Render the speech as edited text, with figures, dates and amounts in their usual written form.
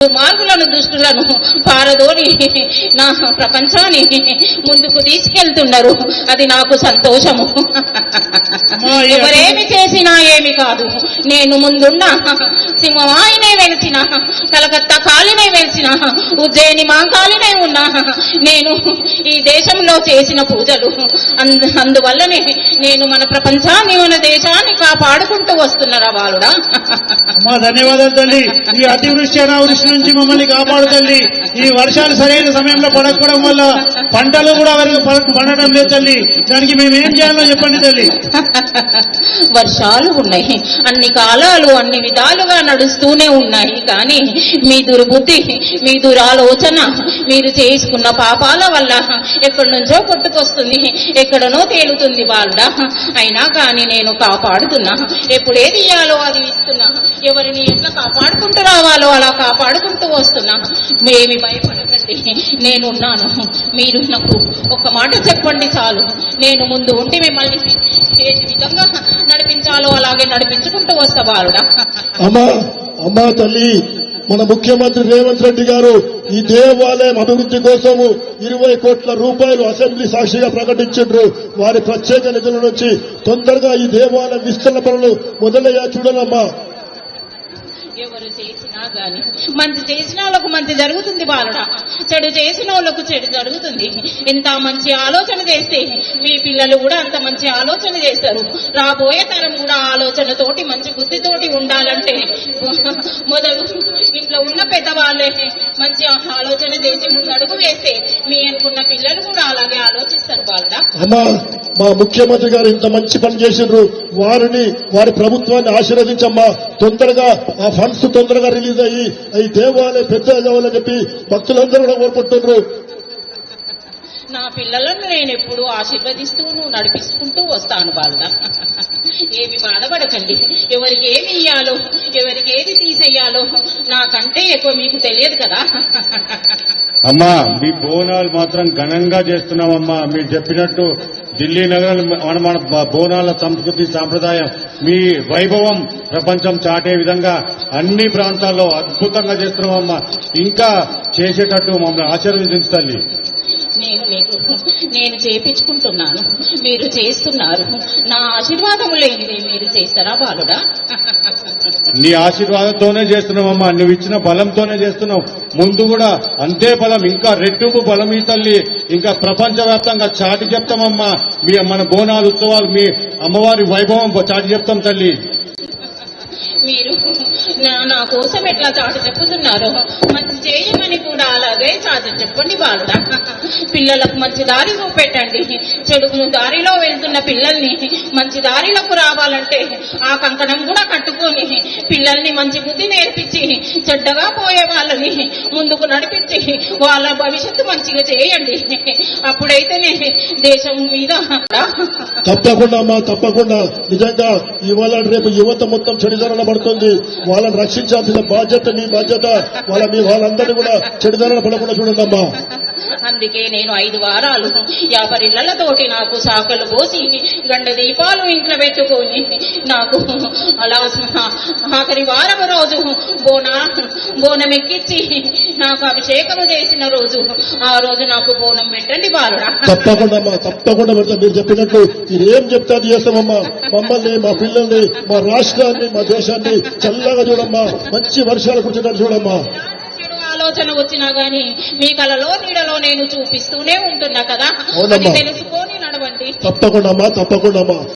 మార్పులను దుష్టులను పారదోడి నా ప్రపంచాన్ని ముందుకు తీసుకెళ్తున్నారు. అది నాకు సంతోషము. ఎవరేమి చేసినా ఏమి కాదు, నేను ముందున్న సింహమాయినే వెలిసిన, కలకత్తా కాలినే వెలిసిన, ఉజ్జయిని మాంకాలినే ఉన్నా నేను ఈ దేశంలో చేసిన పూజలు. అందువల్లనే నేను మన ప్రపంచాన్ని మన దేశాన్ని కాపాడుకుంటూ వస్తున్నారా బాలుడా. ధన్యవాదాలు తల్లి. ఈ అతివృష్టి అనావృష్టి నుంచి మమ్మల్ని కాపాడు తల్లి. ఈ వర్షాలు సరైన సమయంలో పడకపోవడం వల్ల పంటలు కూడా పండడం లేదు తల్లి. దానికి మేము ఏం చేయాలో చెప్పండి తల్లి. వర్షాలు ఉన్నాయి, అన్ని కాలాలు అన్ని విధాలుగా నడుస్తూనే ఉన్నాయి. కానీ మీ దుర్బుద్ధి, మీ దురాలోచన, మీరు చేసుకున్న పాపాల వల్ల ఎక్కడి నుంచో కొట్టుకొస్తుంది, ఎక్కడనో తేలుతుంది బాలుడా. అయినా కానీ నేను కాపాడుతున్నా. ఎప్పుడేది ఇయ్యాలో అది ఇస్తున్నా. ఎవరిని ఎట్లా కాపాడుకుంటూ రావాలో అలా కాపాడుకుంటూ వస్తున్నా. ఏమి భయపడకండి, నేనున్నాను. మీరు నాకు ఒక మాట చెప్పండి చాలు, నేను ముందు ఉండి మిమ్మల్ని ఏ విధంగా నడిపించాలో అలాగే నడిపించుకుంటూ వస్తా బాలుడా. అమ్మా తల్లి, మన ముఖ్యమంత్రి రేవంత్ రెడ్డి గారు ఈ దేవాలయం అభివృద్ధి కోసము 20 కోట్ల రూపాయలు అసెంబ్లీ సాక్షిగా ప్రకటించారు. వారి ప్రత్యేక నిధుల నుంచి తొందరగా ఈ దేవాలయం విస్తరణ పనులు మొదలయ్యా చూడాలమ్మా. ఎవరు చేసినా గాని మంచి చేసిన వాళ్ళకు మంచి జరుగుతుంది బాలుడా, చెడు చేసిన వాళ్ళకు చెడు జరుగుతుంది. ఇంత మంచి ఆలోచన చేస్తే మీ పిల్లలు కూడా అంత మంచి ఆలోచన చేస్తారు. రాబోయే తరం కూడా ఆలోచనతోటి మంచి బుద్ధితోటి ఉండాలంటే మొదలు ఇంట్లో ఉన్న పెద్దవాళ్ళే మంచి ఆలోచన చేసి ముందు అడుగు వేస్తే మీ అనుకున్న పిల్లలు కూడా అలాగే ఆలోచిస్తారు బాలుడా. అమ్మా, మా ముఖ్యమంత్రి గారు ఇంత మంచి పని చేసిండ్రు. వారి ప్రభుత్వాన్ని ఆశీర్వదించమ్మా. తొందరగా ఆ ఫండ్స్ తొందరగా రిలీజ్ అయ్యి ఈ దేవాలయం పెద్ద కావాలని చెప్పి భక్తులందరూ కూడా కోరుకుంటున్నారు. నా పిల్లలను నేను ఎప్పుడు ఆశీర్వదిస్తూను నడిపిస్తుంటూ వస్తాను బాలుడా. ఏమి బాధపడకండి. ఎవరికి ఏమి ఇయ్యాలో, ఎవరికి ఏది తీసేయాలో నాకంటే ఎక్కువ మీకు తెలియదు కదా. అమ్మా, మీ బోనాలు మాత్రం ఘనంగా చేస్తున్నామమ్మా. మీరు చెప్పినట్టు ఢిల్లీ నగరం మన బోనాల సంస్కృతి సాంప్రదాయం, మీ వైభవం ప్రపంచం చాటే విధంగా అన్ని ప్రాంతాల్లో అద్భుతంగా చేస్తున్నామమ్మా. ఇంకా చేసేటట్టు మమ్మల్ని ఆశీర్వదించాలి. నేను చేపించుకుంటున్నాను, మీరు చేస్తున్నారు. నా ఆశీర్వాదం లేనిది మీరు చేస్తారా బాలుడా. నీ ఆశీర్వాదంతోనే చేస్తున్నామమ్మా. నువ్వు ఇచ్చిన బలంతోనే చేస్తున్నావు. ముందు కూడా అంతే బలం, ఇంకా రెట్టింపు బలం ఈ తల్లి. ఇంకా ప్రపంచవ్యాప్తంగా చాటి చెప్తామమ్మా. మన బోనాలు ఉత్సవాలు, మీ అమ్మవారి వైభవం చాటి చెప్తాం తల్లి. మీరు నా కోసం ఎట్లా చాటు చెప్పుతున్నారో మంచి చేయమని కూడా అలాగే చాటు చెప్పండి బాలుడా. పిల్లలకు మంచి దారి చూపెట్టండి. చెడు దారిలో వెళ్తున్న పిల్లల్ని మంచి దారిలోకి రావాలంటే ఆ కంకణం కూడా కట్టుకొని పిల్లల్ని మంచి బుద్ధి నేర్పించి చెడ్డగా పోయే వాళ్ళని ముందుకు నడిపించి వాళ్ళ భవిష్యత్తు మంచిగా చేయండి. అప్పుడైతేనే దేశం మీద. తప్పకుండా నిజంగా ఇవాళ రేపు యువత మొత్తం చెడుదారణ పడుతుంది. వాళ్ళని రక్షించాల్సిన బాధ్యత మీ బాధ్యత. వాళ్ళందరినీ కూడా చెడుదారణ పడకుండా చూడండమ్మా. అందుకే నేను 5 వారాలు 50 ఇళ్లతోటి నాకు శాఖలు పోసి గండ దీపాలు ఇంట్లో పెట్టుకొని నాకు అలా ఆఖరి వారం రోజు బోనం ఎక్కించి నాకు అభిషేకం చేసిన రోజు, ఆ రోజు నాకు బోనం పెట్టండి బాలుడా. తప్పకుండా మీరు చెప్పినట్టు మీరేం చెప్తే అది చేస్తామమ్మా. మమ్మల్ని, మా పిల్లల్ని, మా రాష్ట్రాన్ని, మా దేశాన్ని చల్లగా చూడమ్మా. మంచి వర్షాలు కురిచేటట్టు చూడమ్మా. ఆలోచన వచ్చినా గానీ మీ కలలో నీడలో నేను చూపిస్తూనే ఉంటున్నా కదా, అది తెలుసుకొని నడవండి. తప్పకుండా.